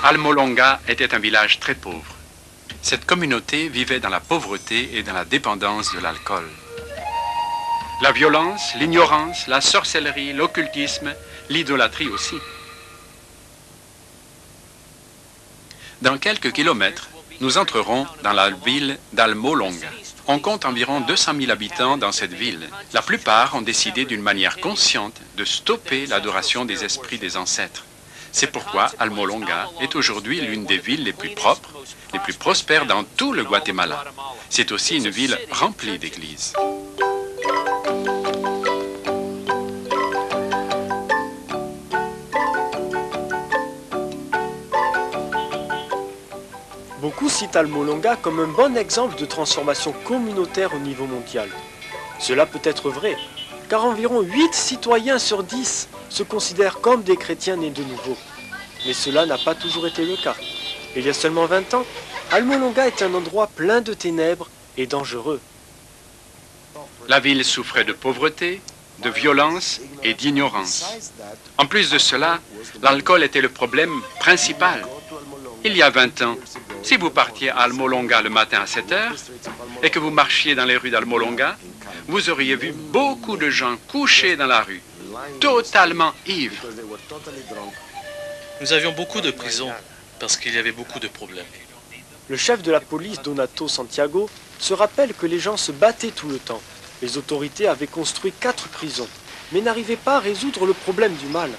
Almolonga était un village très pauvre. Cette communauté vivait dans la pauvreté et dans la dépendance de l'alcool. La violence, l'ignorance, la sorcellerie, l'occultisme, l'idolâtrie aussi. Dans quelques kilomètres, nous entrerons dans la ville d'Almolonga. On compte environ 200 000 habitants dans cette ville. La plupart ont décidé d'une manière consciente de stopper l'adoration des esprits des ancêtres. C'est pourquoi Almolonga est aujourd'hui l'une des villes les plus propres, les plus prospères dans tout le Guatemala. C'est aussi une ville remplie d'églises. Beaucoup citent Almolonga comme un bon exemple de transformation communautaire au niveau mondial. Cela peut être vrai, car environ 8 citoyens sur 10 se considèrent comme des chrétiens nés de nouveau. Mais cela n'a pas toujours été le cas. Il y a seulement 20 ans, Almolonga est un endroit plein de ténèbres et dangereux. La ville souffrait de pauvreté, de violence et d'ignorance. En plus de cela, l'alcool était le problème principal. Il y a 20 ans, si vous partiez à Almolonga le matin à 7 heures et que vous marchiez dans les rues d'Almolonga, vous auriez vu beaucoup de gens couchés dans la rue, totalement ivres. Nous avions beaucoup de prisons parce qu'il y avait beaucoup de problèmes. Le chef de la police, Donato Santiago, se rappelle que les gens se battaient tout le temps. Les autorités avaient construit 4 prisons, mais n'arrivaient pas à résoudre le problème du mal.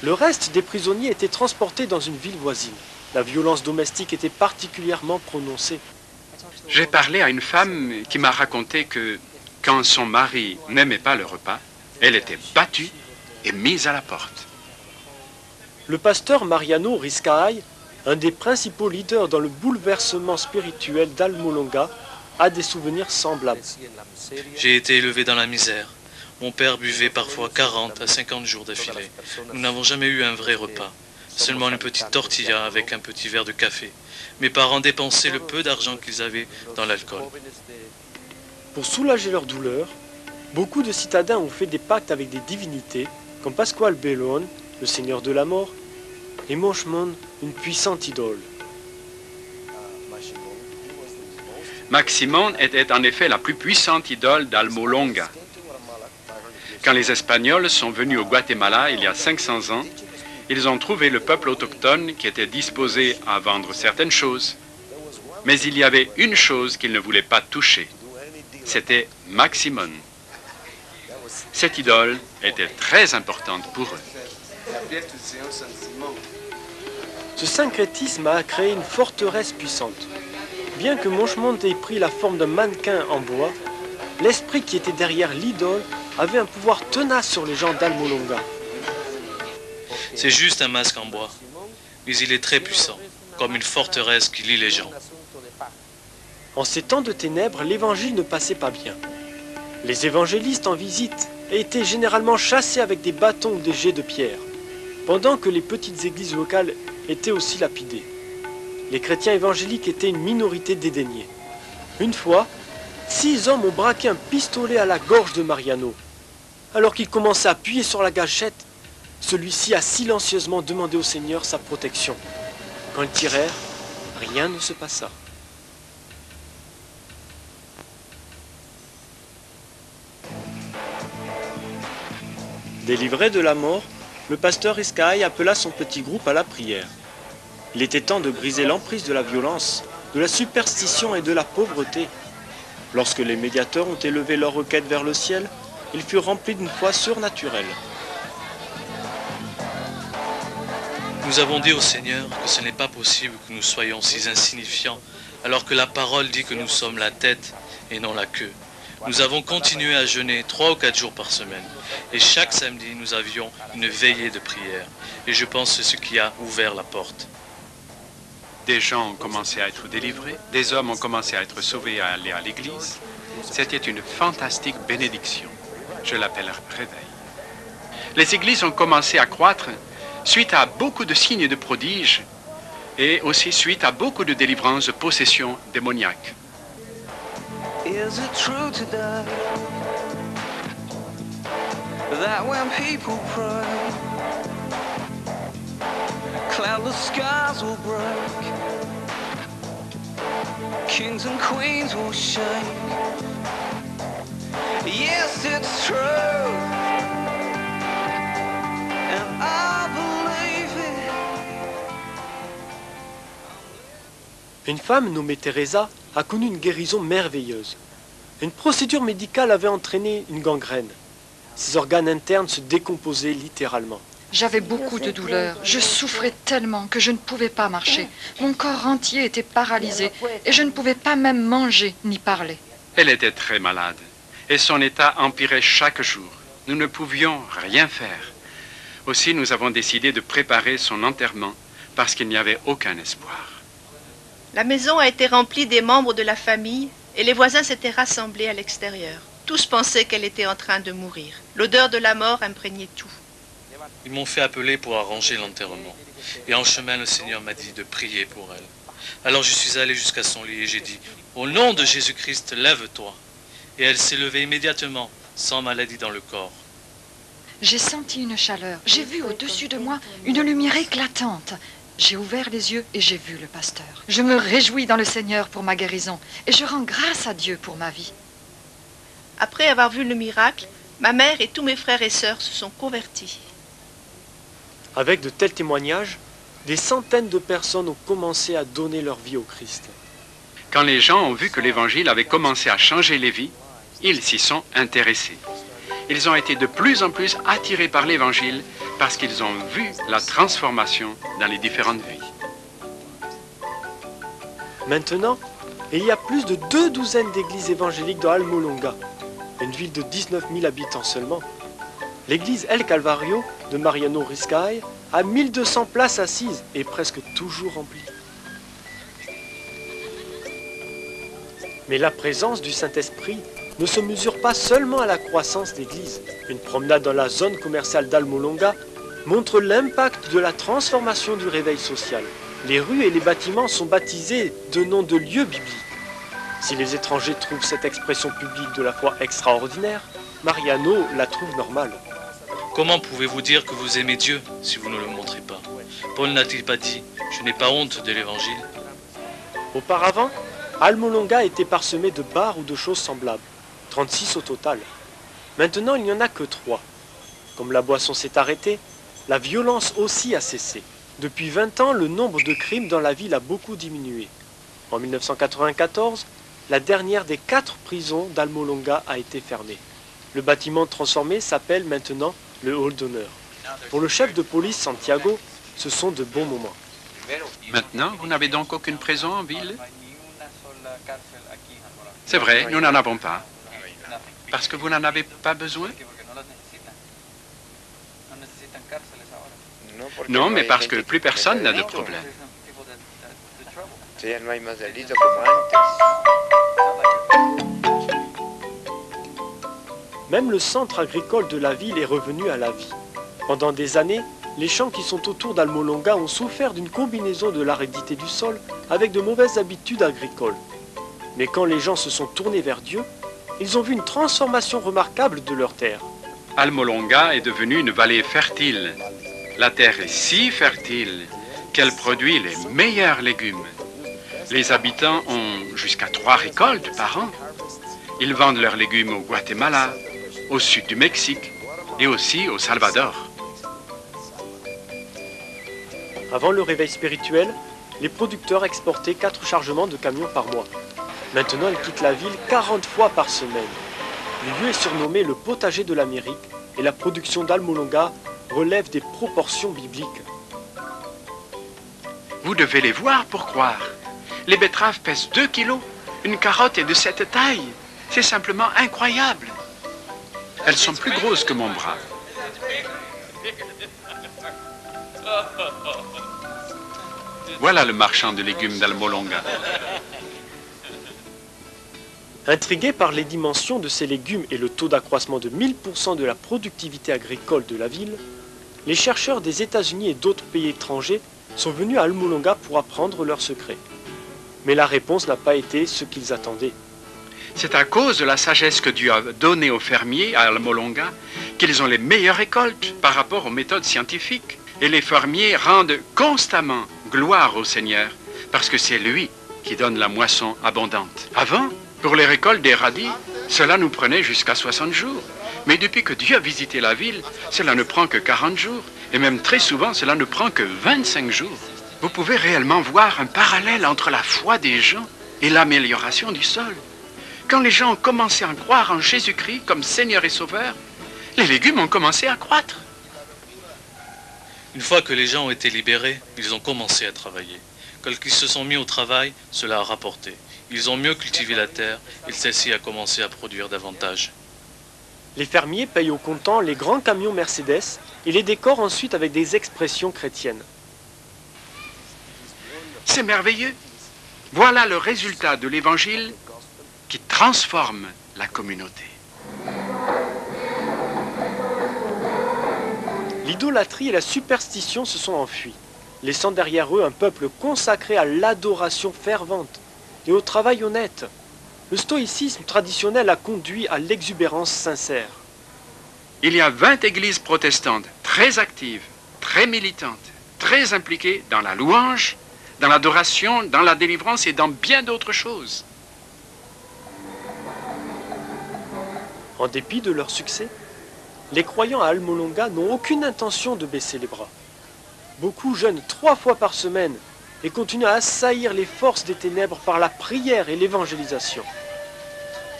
Le reste des prisonniers étaient transportés dans une ville voisine. La violence domestique était particulièrement prononcée. J'ai parlé à une femme qui m'a raconté que quand son mari n'aimait pas le repas, elle était battue et mise à la porte. Le pasteur Mariano Riscaay, un des principaux leaders dans le bouleversement spirituel d'Almolonga, a des souvenirs semblables. J'ai été élevé dans la misère. Mon père buvait parfois 40 à 50 jours d'affilée. Nous n'avons jamais eu un vrai repas. Seulement une petite tortilla avec un petit verre de café. Mes parents dépensaient le peu d'argent qu'ils avaient dans l'alcool. Pour soulager leur douleur, beaucoup de citadins ont fait des pactes avec des divinités, comme Pascual Bellón, le seigneur de la mort, et Moshmon, une puissante idole. Maximón était en effet la plus puissante idole d'Almolonga. Quand les Espagnols sont venus au Guatemala il y a 500 ans, ils ont trouvé le peuple autochtone qui était disposé à vendre certaines choses. Mais il y avait une chose qu'ils ne voulaient pas toucher. C'était Maximón. Cette idole était très importante pour eux. Ce syncrétisme a créé une forteresse puissante. Bien que Moshmont ait pris la forme d'un mannequin en bois, l'esprit qui était derrière l'idole avait un pouvoir tenace sur les gens d'Almolonga. C'est juste un masque en bois, mais il est très puissant, comme une forteresse qui lie les gens. En ces temps de ténèbres, l'évangile ne passait pas bien. Les évangélistes en visite étaient généralement chassés avec des bâtons ou des jets de pierre, pendant que les petites églises locales étaient aussi lapidées. Les chrétiens évangéliques étaient une minorité dédaignée. Une fois, 6 hommes ont braqué un pistolet à la gorge de Mariano. Alors qu'il commençait à appuyer sur la gâchette, celui-ci a silencieusement demandé au Seigneur sa protection. Quand ils tirèrent, rien ne se passa. Délivré de la mort, le pasteur Riscaay appela son petit groupe à la prière. Il était temps de briser l'emprise de la violence, de la superstition et de la pauvreté. Lorsque les médiateurs ont élevé leur requête vers le ciel, ils furent remplis d'une foi surnaturelle. Nous avons dit au Seigneur que ce n'est pas possible que nous soyons si insignifiants, alors que la parole dit que nous sommes la tête et non la queue. Nous avons continué à jeûner 3 ou 4 jours par semaine. Et chaque samedi, nous avions une veillée de prière. Et je pense que c'est ce qui a ouvert la porte. Des gens ont commencé à être délivrés, des hommes ont commencé à être sauvés et à aller à l'église. C'était une fantastique bénédiction. Je l'appelle réveil. Les églises ont commencé à croître suite à beaucoup de signes et de prodiges et aussi suite à beaucoup de délivrances de possessions démoniaques. Is it true today that when people pray, and the skies will break. Kings and queens will shake. Yes, it's true, and I believe it. Une femme nommée Teresa a connu une guérison merveilleuse. Une procédure médicale avait entraîné une gangrène. Ses organes internes se décomposaient littéralement. J'avais beaucoup de douleurs. Je souffrais tellement que je ne pouvais pas marcher. Mon corps entier était paralysé et je ne pouvais pas même manger ni parler. Elle était très malade et son état empirait chaque jour. Nous ne pouvions rien faire. Aussi, nous avons décidé de préparer son enterrement parce qu'il n'y avait aucun espoir. La maison a été remplie des membres de la famille et les voisins s'étaient rassemblés à l'extérieur. Tous pensaient qu'elle était en train de mourir. L'odeur de la mort imprégnait tout. Ils m'ont fait appeler pour arranger l'enterrement. Et en chemin, le Seigneur m'a dit de prier pour elle. Alors je suis allé jusqu'à son lit et j'ai dit, « Au nom de Jésus-Christ, lève-toi. » Et elle s'est levée immédiatement, sans maladie dans le corps. J'ai senti une chaleur. J'ai vu au-dessus de moi une lumière éclatante. J'ai ouvert les yeux et j'ai vu le pasteur. Je me réjouis dans le Seigneur pour ma guérison et je rends grâce à Dieu pour ma vie. Après avoir vu le miracle, ma mère et tous mes frères et sœurs se sont convertis. Avec de tels témoignages, des centaines de personnes ont commencé à donner leur vie au Christ. Quand les gens ont vu que l'Évangile avait commencé à changer les vies, ils s'y sont intéressés. Ils ont été de plus en plus attirés par l'Évangile parce qu'ils ont vu la transformation dans les différentes vies. Maintenant, il y a plus de 2 douzaines d'églises évangéliques dans Almolonga, une ville de 19 000 habitants seulement. L'église El Calvario de Mariano Riscaille a 1200 places assises et presque toujours remplies. Mais la présence du Saint-Esprit ne se mesure pas seulement à la croissance d'églises. Une promenade dans la zone commerciale d'Almolonga montre l'impact de la transformation du réveil social. Les rues et les bâtiments sont baptisés de noms de lieux bibliques. Si les étrangers trouvent cette expression publique de la foi extraordinaire, Mariano la trouve normale. Comment pouvez-vous dire que vous aimez Dieu si vous ne le montrez pas? Paul n'a-t-il pas dit, je n'ai pas honte de l'Évangile? Auparavant, Almolonga était parsemé de bars ou de choses semblables, 36 au total. Maintenant, il n'y en a que 3. Comme la boisson s'est arrêtée, la violence aussi a cessé. Depuis 20 ans, le nombre de crimes dans la ville a beaucoup diminué. En 1994, la dernière des 4 prisons d'Almolonga a été fermée. Le bâtiment transformé s'appelle maintenant le Hall d'honneur. Pour le chef de police Santiago, ce sont de bons moments. Maintenant, vous n'avez donc aucune prison en ville? C'est vrai, nous n'en avons pas. Parce que vous n'en avez pas besoin? Non, mais parce que plus personne n'a de problème. Même le centre agricole de la ville est revenu à la vie. Pendant des années, les champs qui sont autour d'Almolonga ont souffert d'une combinaison de l'aridité du sol avec de mauvaises habitudes agricoles. Mais quand les gens se sont tournés vers Dieu, ils ont vu une transformation remarquable de leurs terres. Almolonga est devenue une vallée fertile. La terre est si fertile qu'elle produit les meilleurs légumes. Les habitants ont jusqu'à 3 récoltes par an. Ils vendent leurs légumes au Guatemala, au sud du Mexique et aussi au Salvador. Avant le réveil spirituel, les producteurs exportaient 4 chargements de camions par mois. Maintenant, ils quittent la ville 40 fois par semaine. Le lieu est surnommé le potager de l'Amérique et la production d'Almolonga relève des proportions bibliques. Vous devez les voir pour croire. Les betteraves pèsent 2 kilos. Une carotte est de cette taille. C'est simplement incroyable. Elles sont plus grosses que mon bras. Voilà le marchand de légumes d'Almolonga. Intrigués par les dimensions de ces légumes et le taux d'accroissement de 1000% de la productivité agricole de la ville, les chercheurs des États-Unis et d'autres pays étrangers sont venus à Almolonga pour apprendre leurs secrets. Mais la réponse n'a pas été ce qu'ils attendaient. C'est à cause de la sagesse que Dieu a donnée aux fermiers à Almolonga qu'ils ont les meilleures récoltes par rapport aux méthodes scientifiques. Et les fermiers rendent constamment gloire au Seigneur, parce que c'est lui qui donne la moisson abondante. Avant, pour les récoltes des radis, cela nous prenait jusqu'à 60 jours. Mais depuis que Dieu a visité la ville, cela ne prend que 40 jours. Et même très souvent, cela ne prend que 25 jours. Vous pouvez réellement voir un parallèle entre la foi des gens et l'amélioration du sol. Quand les gens ont commencé à croire en Jésus-Christ comme Seigneur et Sauveur, les légumes ont commencé à croître. Une fois que les gens ont été libérés, ils ont commencé à travailler. Quand ils se sont mis au travail, cela a rapporté. Ils ont mieux cultivé la terre et celle-ci a commencé à produire davantage. Les fermiers payent au comptant les grands camions Mercedes et les décorent ensuite avec des expressions chrétiennes. C'est merveilleux. Voilà le résultat de l'Évangile qui transforme la communauté. L'idolâtrie et la superstition se sont enfuis, laissant derrière eux un peuple consacré à l'adoration fervente et au travail honnête. Le stoïcisme traditionnel a conduit à l'exubérance sincère. Il y a 20 églises protestantes très actives, très militantes, très impliquées dans la louange, dans l'adoration, dans la délivrance et dans bien d'autres choses. En dépit de leur succès, les croyants à Almolonga n'ont aucune intention de baisser les bras. Beaucoup jeûnent 3 fois par semaine et continuent à assaillir les forces des ténèbres par la prière et l'évangélisation.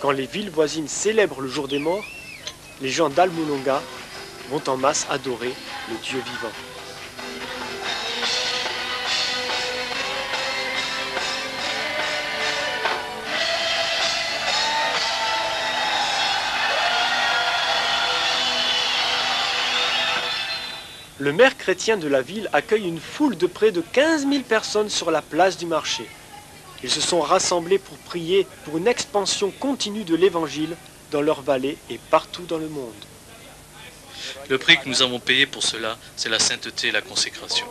Quand les villes voisines célèbrent le jour des morts, les gens d'Almolonga vont en masse adorer le Dieu vivant. Le maire chrétien de la ville accueille une foule de près de 15 000 personnes sur la place du marché. Ils se sont rassemblés pour prier pour une expansion continue de l'Évangile dans leur vallée et partout dans le monde. Le prix que nous avons payé pour cela, c'est la sainteté et la consécration.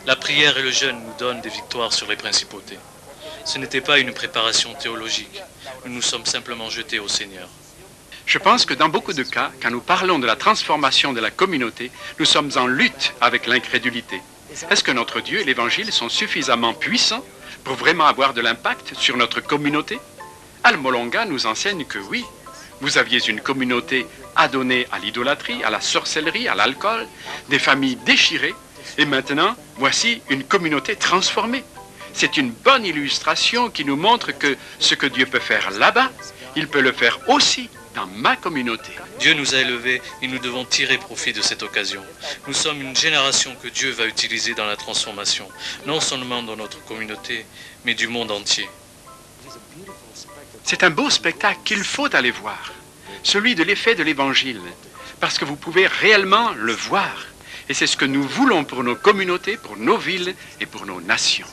La prière et le jeûne nous donnent des victoires sur les principautés. Ce n'était pas une préparation théologique. Nous nous sommes simplement jetés au Seigneur. Je pense que dans beaucoup de cas, quand nous parlons de la transformation de la communauté, nous sommes en lutte avec l'incrédulité. Est-ce que notre Dieu et l'Évangile sont suffisamment puissants pour vraiment avoir de l'impact sur notre communauté? Almolonga nous enseigne que oui, vous aviez une communauté adonnée à l'idolâtrie, à la sorcellerie, à l'alcool, des familles déchirées, et maintenant, voici une communauté transformée. C'est une bonne illustration qui nous montre que ce que Dieu peut faire là-bas, il peut le faire aussi dans ma communauté. Dieu nous a élevés et nous devons tirer profit de cette occasion. Nous sommes une génération que Dieu va utiliser dans la transformation, non seulement dans notre communauté, mais du monde entier. C'est un beau spectacle qu'il faut aller voir, celui de l'effet de l'Évangile, parce que vous pouvez réellement le voir. Et c'est ce que nous voulons pour nos communautés, pour nos villes et pour nos nations.